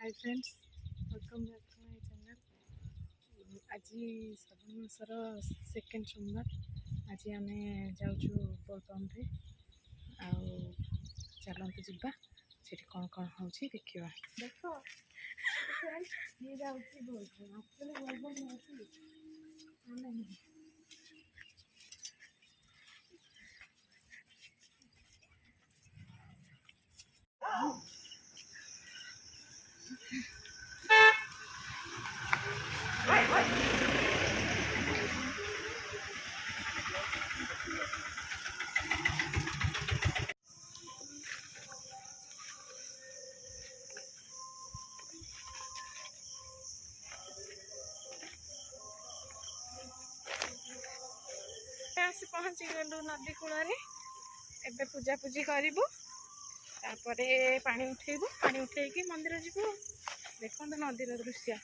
Hi friends, welcome back to my channel. आज Shravan मासर second सोमवार। आज आम जाऊँ बोलबम रे चलते जावा से कौन कौन हो देखा। देख ये जाऊँगी बोलबम, एक्चुअली बोलबम नहीं आसी पहुँची गलु नदी कूल। एबे पूजा पूजी करूँ, पानी उठेबू, पानी उठेकी मंदिर जीवु। देखो नदीर दृश्य।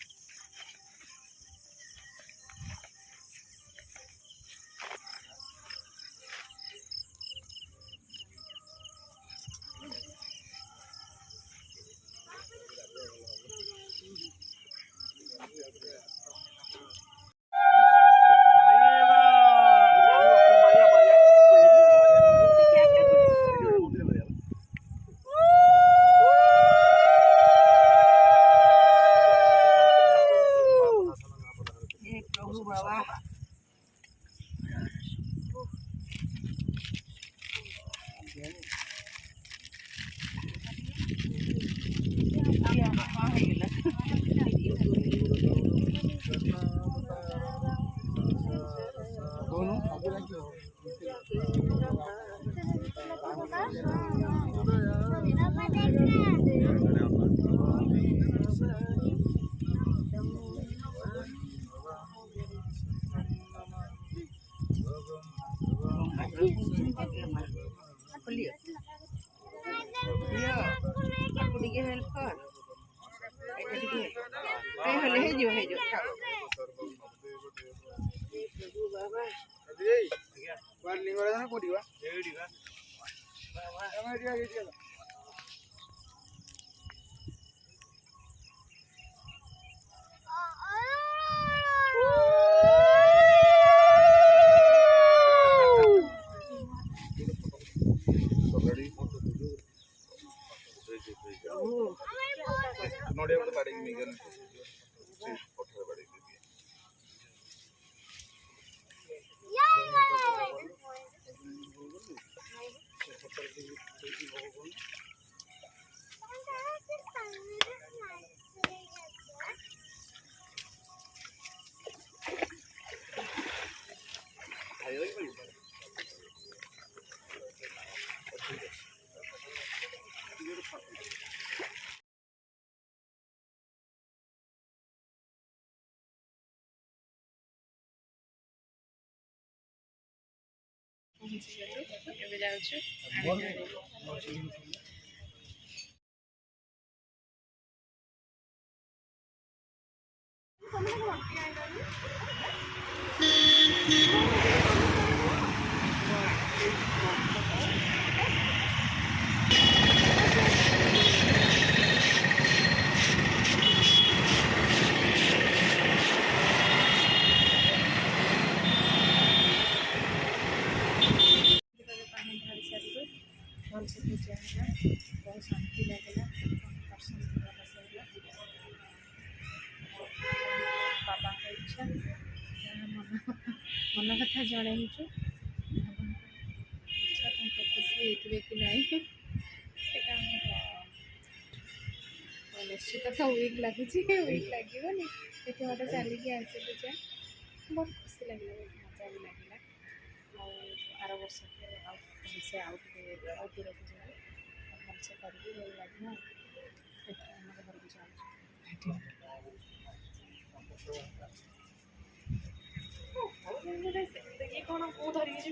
भल से पूजा है, बहुत शांति लगे। दर्शन बाबा इच्छा मन कथा जन इच्छा खुशी होते कि नहीं निश्चित तो वीक लगे वीक लगे ये मत चलिए आसे पूजा बहुत खुशी लगे, मजा भी लगे। आर वर्ष भलसे आउ दूर को जाए भलसे करी लगे घर को जाऊँ कौन को धरिकी जी